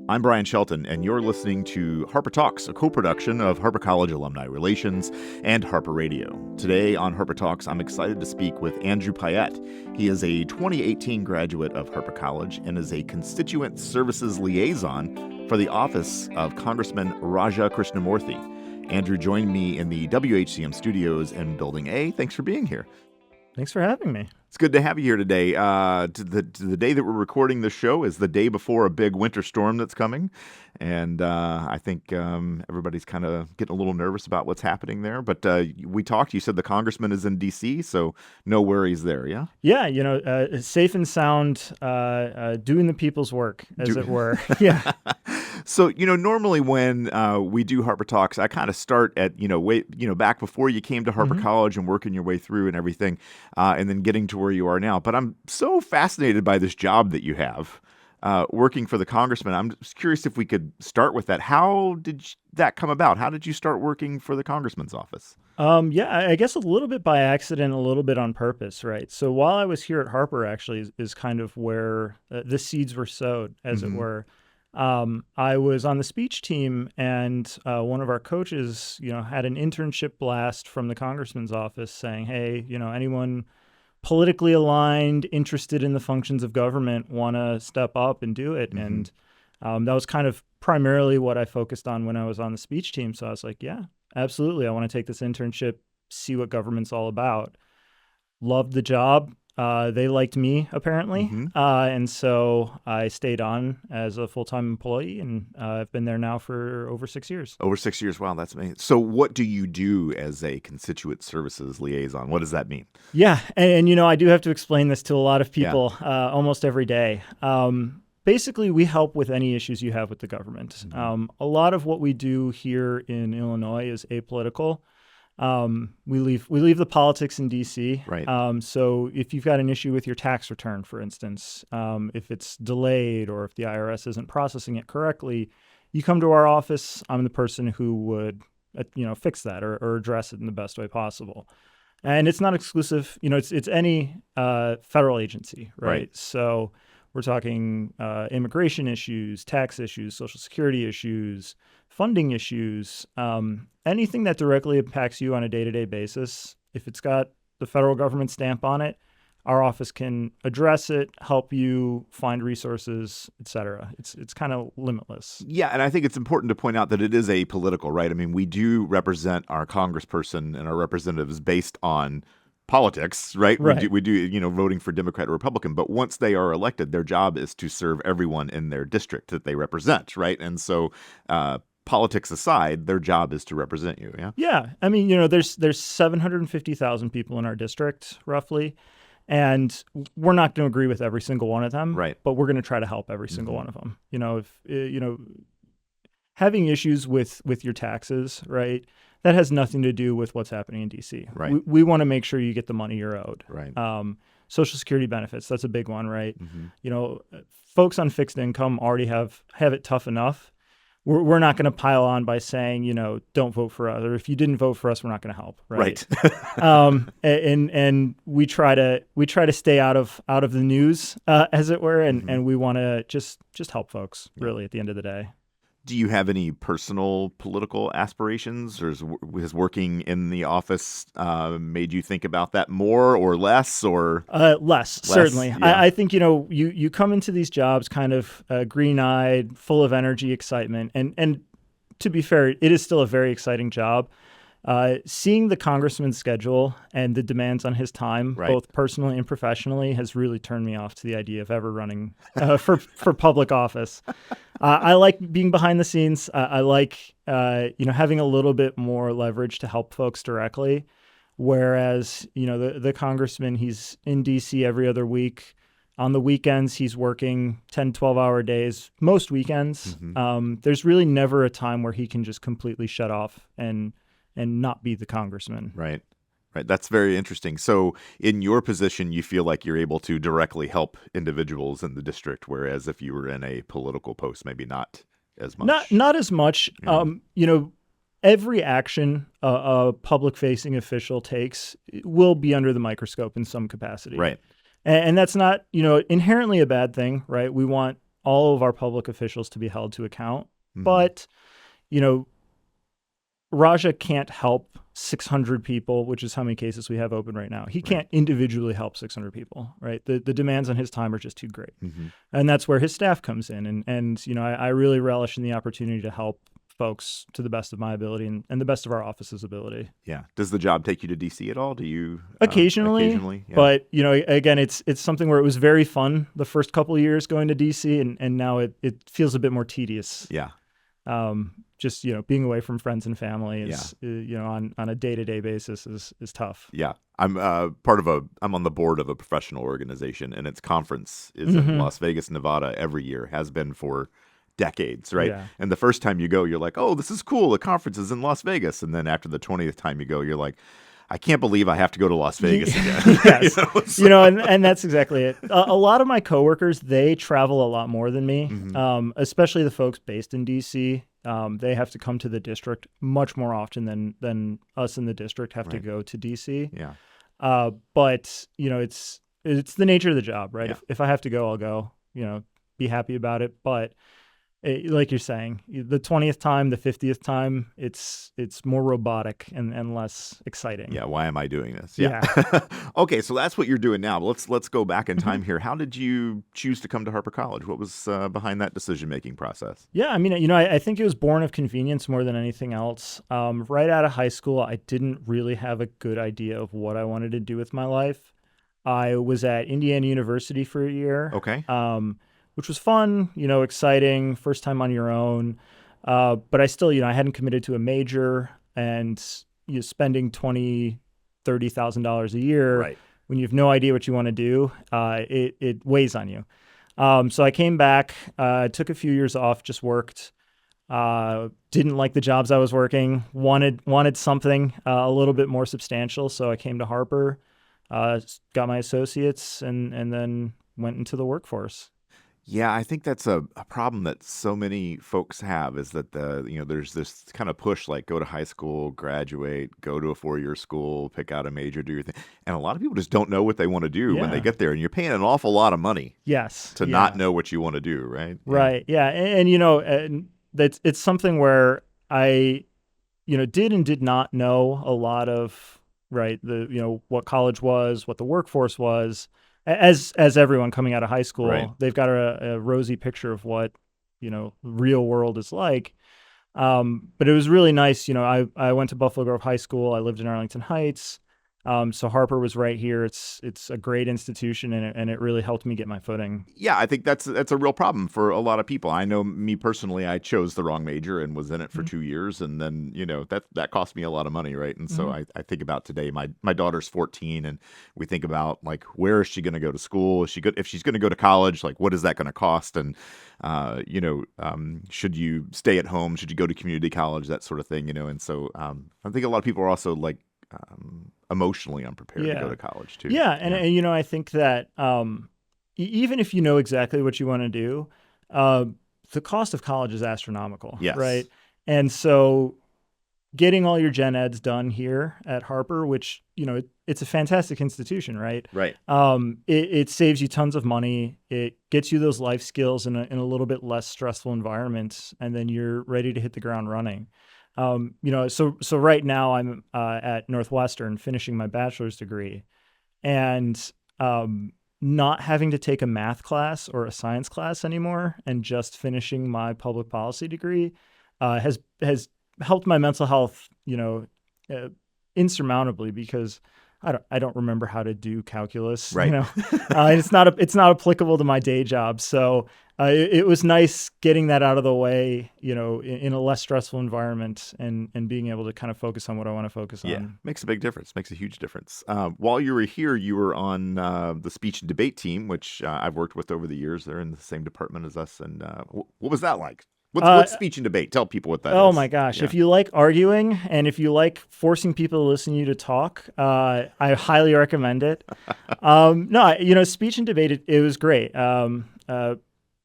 I'm Brian Shelton, and you're listening to Harper Talks, a co-production of Harper College Alumni Relations and Harper Radio. Today on Harper Talks, I'm excited to speak with Andrew Payette. He is a 2018 graduate of Harper College and is a constituent services liaison for the office of Congressman Raja Krishnamoorthi. Andrew joined me in the WHCM studios in Building A. Thanks for being here. Thanks for having me. It's good to have you here today. The day that we're recording this show is the day before a big winter storm that's coming. And I think everybody's kind of getting a little nervous about what's happening there. But we talked, you said the congressman is in D.C., so no worries there, yeah? Yeah, safe and sound, doing the people's work, as it were. Yeah. So, normally when we do Harper Talks, I kind of start at, back before you came to Harper College and working your way through and everything, and then getting to where you are now. But I'm so fascinated by this job that you have, working for the congressman. I'm just curious if we could start with that. How did that come about? How did you start working for the congressman's office? I guess a little bit by accident, a little bit on purpose, right? So while I was here at Harper, actually, is kind of where the seeds were sowed, as it were. I was on the speech team, and one of our coaches, had an internship blast from the congressman's office saying, hey, anyone politically aligned, interested in the functions of government, want to step up and do it. And that was kind of primarily what I focused on when I was on the speech team. So I was like, yeah, absolutely. I want to take this internship, see what government's all about. Loved the job. They liked me, apparently. And so I stayed on as a full-time employee, and I've been there now for over 6 years. Over 6 years. Wow, that's amazing. So what do you do as a constituent services liaison? What does that mean? Yeah. And I do have to explain this to a lot of people almost every day. Basically, we help with any issues you have with the government. A lot of what we do here in Illinois is apolitical. We leave the politics in D.C. Right. So if you've got an issue with your tax return, for instance, if it's delayed or if the IRS isn't processing it correctly, you come to our office. I'm the person who would, fix that or address it in the best way possible. And it's not exclusive. It's any federal agency, right? So we're talking immigration issues, tax issues, Social Security issues, funding issues, anything that directly impacts you on a day-to-day basis. If it's got the federal government stamp on it, our office can address it, help you find resources, et cetera. It's kind of limitless. Yeah, and I think it's important to point out that it is apolitical, right? I mean, we do represent our congressperson and our representatives based on politics, right? We do, voting for Democrat or Republican. But once they are elected, their job is to serve everyone in their district that they represent, right? And so politics aside, their job is to represent you, yeah? Yeah. I mean, there's 750,000 people in our district, roughly. And we're not going to agree with every single one of them, right? But we're going to try to help every single one of them. If having issues with your taxes, right? That has nothing to do with what's happening in D.C. Right. We want to make sure you get the money you're owed. Right. Social Security benefits, that's a big one, right? Folks on fixed income already have it tough enough. We're not going to pile on by saying, don't vote for us, or if you didn't vote for us, we're not going to help, right? And we try to stay out of the news, as it were, and we want to just help folks, really, at the end of the day. Do you have any personal political aspirations, or has working in the office made you think about that more or less? Or less, certainly. Yeah. I think you come into these jobs kind of green-eyed, full of energy, excitement, and to be fair, it is still a very exciting job. Seeing the congressman's schedule and the demands on his time, both personally and professionally, has really turned me off to the idea of ever running for public office. I like being behind the scenes. I like having a little bit more leverage to help folks directly. Whereas the congressman, he's in D.C. every other week. On the weekends, he's working 10, 12-hour days, most weekends. There's really never a time where he can just completely shut off and not be the congressman. Right. That's very interesting. So in your position, you feel like you're able to directly help individuals in the district, whereas if you were in a political post, maybe not as much. Not as much. Every action a public-facing official takes will be under the microscope in some capacity. Right. And that's not, inherently a bad thing, right? We want all of our public officials to be held to account. Mhm. But, you know, Raja can't help 600 people, which is how many cases we have open right now. He can't individually help 600 people, right? The demands on his time are just too great. And that's where his staff comes in. And you know, I really relish in the opportunity to help folks to the best of my ability and the best of our office's ability. Yeah. Does the job take you to DC at all? Do you? Occasionally. Yeah. But, you know, again, it's something where it was very fun the first couple of years going to DC, and now it feels a bit more tedious. Yeah. Just, you know, being away from friends and family is, you know, on a day-to-day basis is tough. Yeah. I'm I'm on the board of a professional organization, and its conference is in Las Vegas, Nevada every year, has been for decades, right? Yeah. And the first time you go, you're like, oh, this is cool. The conference is in Las Vegas. And then after the 20th time you go, you're like, I can't believe I have to go to Las Vegas again. Yes. You know, and that's exactly it. A lot of my coworkers, they travel a lot more than me, especially the folks based in DC. They have to come to the district much more often than us in the district have to go to DC. Yeah. But, you know, it's the nature of the job, right? Yeah. If I have to go, I'll go, you know, be happy about it. But like you're saying, the 20th time, the 50th time, it's more robotic and less exciting. Yeah. Why am I doing this? Yeah. Okay. So that's what you're doing now. Let's go back in time here. How did you choose to come to Harper College? What was behind that decision-making process? Yeah. I mean, you know, I think it was born of convenience more than anything else. Right out of high school, I didn't really have a good idea of what I wanted to do with my life. I was at Indiana University for a year. Okay. Which was fun, you know, exciting, first time on your own. But I still, you know, I hadn't committed to a major, and you're spending $20,000, $30,000 a year when you have no idea what you want to do. It weighs on you. So I came back, took a few years off, just worked. Didn't like the jobs I was working. Wanted something a little bit more substantial. So I came to Harper, got my associates, and then went into the workforce. Yeah, I think that's a problem that so many folks have, is that there's this kind of push, like go to high school, graduate, go to a 4-year school, pick out a major, do your thing. And a lot of people just don't know what they want to do when they get there. And you're paying an awful lot of money to not know what you want to do, right? Right. Yeah. And you know, it's something where I, you know, did and did not know a lot of, what college was, what the workforce was. As everyone coming out of high school, they've got a rosy picture of what, you know, real world is like. But it was really nice. You know, I went to Buffalo Grove High School. I lived in Arlington Heights. So Harper was right here. It's a great institution, and it really helped me get my footing. Yeah, I think that's a real problem for a lot of people. I know me personally, I chose the wrong major and was in it for 2 years, and then, you know, that cost me a lot of money, right? And so I think about today, my daughter's 14, and we think about, like, where is she going to go to school? If she's going to go to college, like, what is that going to cost? And should you stay at home? Should you go to community college? That sort of thing, you know. And so I think a lot of people are also like emotionally unprepared to go to college too. Yeah, and you know, I think that even if you know exactly what you want to do, the cost of college is astronomical. Yes. Right. And so getting all your gen eds done here at Harper, which, you know, it's a fantastic institution, right? Right. It saves you tons of money. It gets you those life skills in a little bit less stressful environment, and then you're ready to hit the ground running. You know, so right now I'm at Northwestern finishing my bachelor's degree, and not having to take a math class or a science class anymore, and just finishing my public policy degree has helped my mental health, you know, insurmountably, because I don't remember how to do calculus. Right. You know, it's not applicable to my day job. So it was nice getting that out of the way, you know, in a less stressful environment, and being able to kind of focus on what I want to focus on. Yeah, makes a big difference. Makes a huge difference. While you were here, you were on the speech and debate team, which I've worked with over the years. They're in the same department as us. And what was that like? What's speech and debate? Tell people what that is. Oh my gosh. Yeah. If you like arguing, and if you like forcing people to listen to you to talk, I highly recommend it. No, you know, speech and debate, it was great.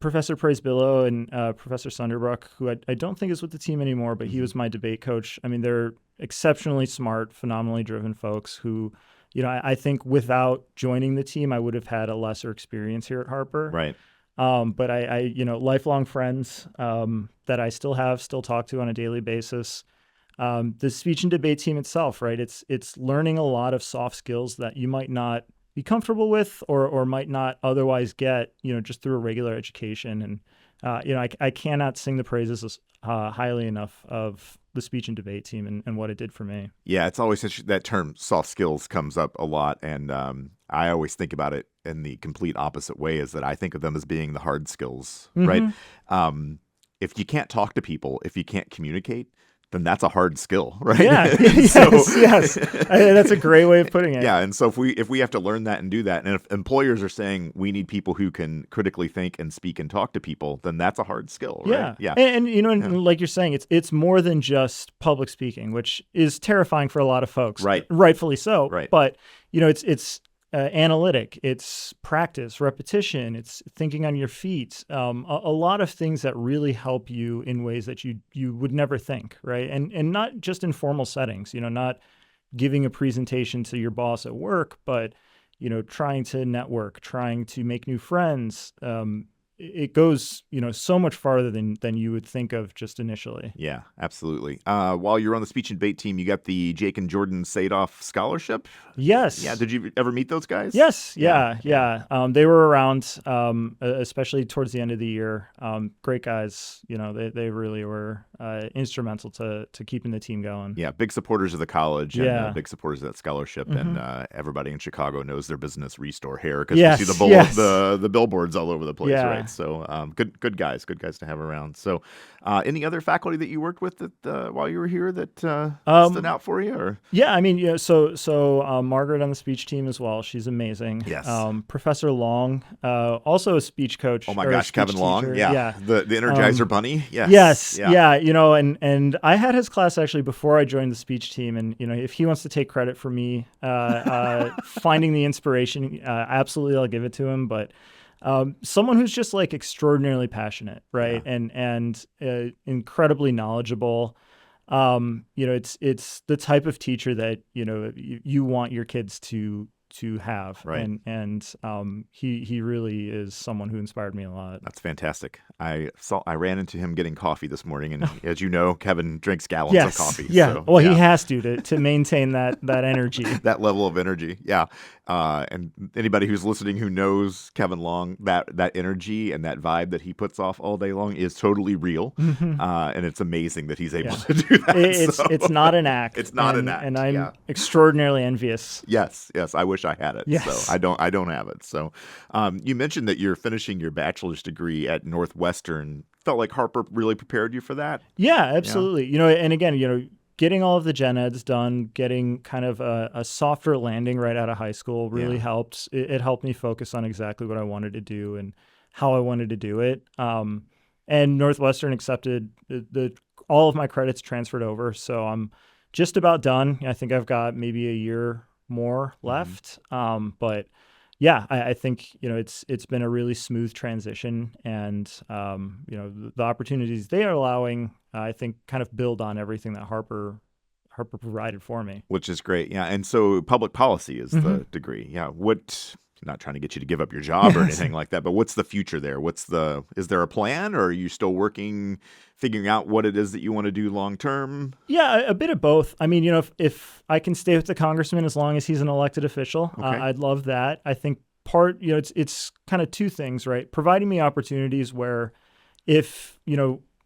Professor Praise-Billow and Professor Sunderbrook, who I don't think is with the team anymore, but he was my debate coach. I mean, they're exceptionally smart, phenomenally driven folks who, you know, I think without joining the team, I would have had a lesser experience here at Harper. Right. But I lifelong friends that I still talk to on a daily basis. The speech and debate team itself, right? It's learning a lot of soft skills that you might not be comfortable with or might not otherwise get, just through a regular education. And, I cannot sing the praises highly enough of the speech and debate team and what it did for me. Yeah, it's always that term soft skills comes up a lot. And I always think about it in the complete opposite way, is that I think of them as being the hard skills, right? If you can't talk to people, if you can't communicate, then that's a hard skill, right? Yeah, yes. That's a great way of putting it. Yeah, and so if we have to learn that and do that, and if employers are saying we need people who can critically think and speak and talk to people, then that's a hard skill, right? Yeah. And like you're saying, it's more than just public speaking, which is terrifying for a lot of folks, right? Rightfully so, right? But it's analytic, it's practice, repetition, it's thinking on your feet, a lot of things that really help you in ways that you would never think, right? And not just in formal settings, not giving a presentation to your boss at work, but trying to network, trying to make new friends. It goes, so much farther than you would think of just initially. Yeah, absolutely. While you're on the speech and debate team, you got the Jake and Jordan Sadoff Scholarship. Yes. Yeah. Did you ever meet those guys? Yes. Yeah. They were around, especially towards the end of the year. Great guys. They really were instrumental to keeping the team going. Yeah. Big supporters of the college and big supporters of that scholarship. Mm-hmm. And everybody in Chicago knows their business, Restore Hair, because we see the billboards all over the place, right? So good guys to have around. So any other faculty that you worked with that while you were here that stood out for you? Or? Yeah, I mean, so Margaret on the speech team as well. She's amazing. Yes. Professor Long, also a speech coach. Oh my gosh, Kevin Long. Yeah. The Energizer Bunny. Yes. Yes. Yeah. And I had his class actually before I joined the speech team. And, if he wants to take credit for me finding the inspiration, absolutely I'll give it to him. But someone who's just like extraordinarily passionate, right? Yeah. And incredibly knowledgeable. It's the type of teacher that, you want your kids to have. Right. And he really is someone who inspired me a lot. That's fantastic. I ran into him getting coffee this morning, and as you know, Kevin drinks gallons of coffee. Yeah. So, he has to maintain that energy. That level of energy. Yeah. And anybody who's listening who knows Kevin Long, that energy and that vibe that he puts off all day long is totally real. Mm-hmm. And it's amazing that he's able to do that. It's not an act. It's not an act. And I'm extraordinarily envious. Yes. I wish I had it. Yes. So I don't have it. So you mentioned that you're finishing your bachelor's degree at Northwestern. Felt like Harper really prepared you for that? Yeah, absolutely. Yeah. And again, getting all of the gen eds done, getting kind of a softer landing right out of high school really helped. It helped me focus on exactly what I wanted to do and how I wanted to do it. And Northwestern accepted all of my credits transferred over. So I'm just about done. I think I've got maybe a year more left. But yeah, I think, it's been a really smooth transition, and, the opportunities they are allowing, I think, kind of build on everything that Harper provided for me. Which is great. Yeah. And so public policy is the degree. Yeah. Not trying to get you to give up your job or anything like that, but what's the future there? Is there a plan, or are you still figuring out what it is that you want to do long term? Yeah, a bit of both. I mean, if I can stay with the congressman as long as he's an elected official, I'd love that. I think it's kind of two things, right? Providing me opportunities where if,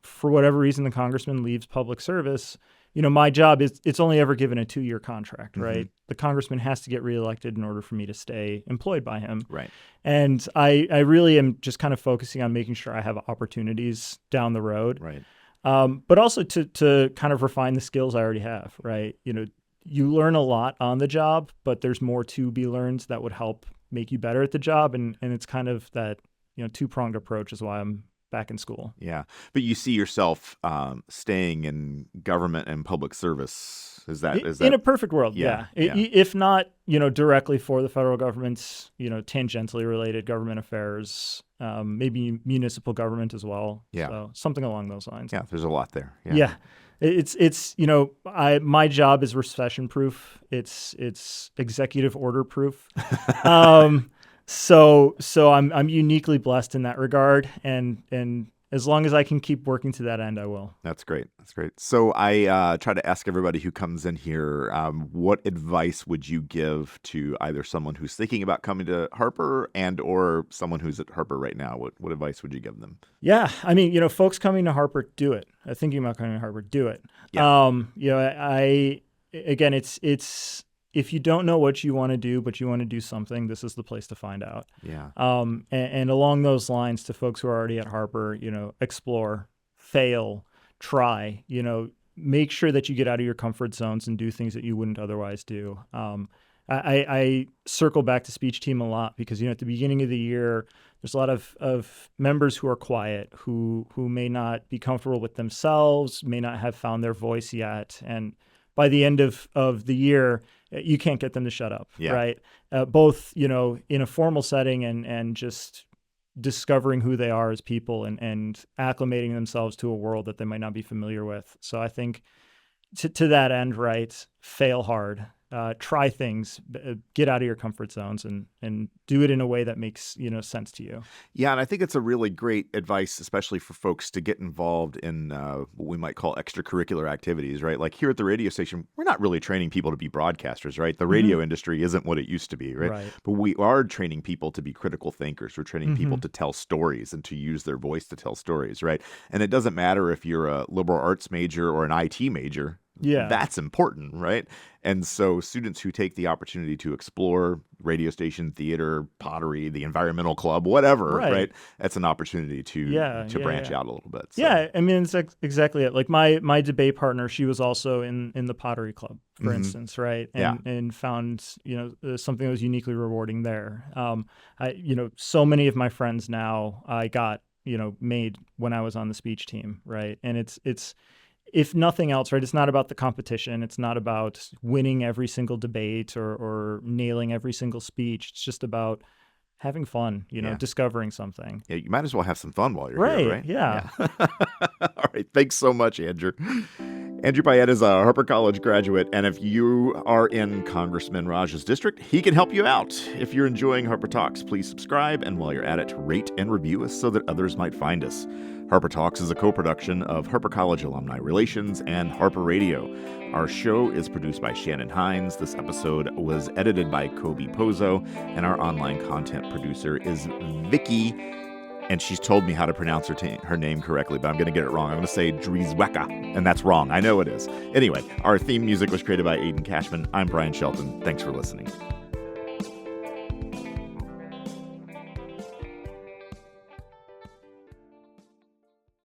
for whatever reason the congressman leaves public service, my job it's only ever given a 2-year contract, right? Mm-hmm. The congressman has to get reelected in order for me to stay employed by him. Right. And I really am just kind of focusing on making sure I have opportunities down the road. Right. But also to kind of refine the skills I already have, right? You learn a lot on the job, but there's more to be learned that would help make you better at the job. And it's kind of that, two-pronged approach is why I'm back in school. Yeah. But you see yourself staying in government and public service. Is that in a perfect world? Yeah. If not, directly for the federal government's, tangentially related government affairs, maybe municipal government as well. Yeah. So something along those lines. Yeah. There's a lot there. Yeah. It's my job is recession proof. It's executive order proof. So I'm uniquely blessed in that regard, and as long as I can keep working to that end, I will. That's great. That's great. So I try to ask everybody who comes in here, what advice would you give to either someone who's thinking about coming to Harper and or someone who's at Harper right now? What advice would you give them? Yeah, I mean, folks coming to Harper, do it. Thinking about coming to Harper, do it. Yeah. Again, it's if you don't know what you want to do, but you want to do something, this is the place to find out. Yeah. And along those lines, to folks who are already at Harper, explore, fail, try, make sure that you get out of your comfort zones and do things that you wouldn't otherwise do. I circle back to speech team a lot because, at the beginning of the year, there's a lot of members who are quiet, who may not be comfortable with themselves, may not have found their voice yet. And by the end of the year, you can't get them to shut up, right? Both, in a formal setting and just discovering who they are as people and acclimating themselves to a world that they might not be familiar with. So I think to that end, right, fail hard, try things, get out of your comfort zones and do it in a way that makes, sense to you. Yeah. And I think it's a really great advice, especially for folks to get involved in what we might call extracurricular activities, right? Like here at the radio station, we're not really training people to be broadcasters, right? The radio industry isn't what it used to be, right? But we are training people to be critical thinkers. We're training people to tell stories and to use their voice to tell stories, right? And it doesn't matter if you're a liberal arts major or an IT major. Yeah. That's important, right? And so students who take the opportunity to explore radio station, theater, pottery, the environmental club, whatever, right? That's an opportunity to branch out a little bit. So. Yeah, I mean, it's exactly it. Like my debate partner, she was also in the pottery club, for instance, right? And found, something that was uniquely rewarding there. So many of my friends now I got, made when I was on the speech team, right? And it's if nothing else, right, it's not about the competition. It's not about winning every single debate or nailing every single speech. It's just about having fun, discovering something. Yeah, you might as well have some fun while you're here, right? Yeah. All right. Thanks so much, Andrew. Andrew Payette is a Harper College graduate, and if you are in Congressman Raja's district, he can help you out. If you're enjoying Harper Talks, please subscribe, and while you're at it, rate and review us so that others might find us. Harper Talks is a co-production of Harper College Alumni Relations and Harper Radio. Our show is produced by Shannon Hines. This episode was edited by Kobe Pozo, and our online content producer is Vicky. And she's told me how to pronounce her name correctly, but I'm going to get it wrong. I'm going to say Drizweka, and that's wrong. I know it is. Anyway, our theme music was created by Aiden Cashman. I'm Brian Shelton. Thanks for listening.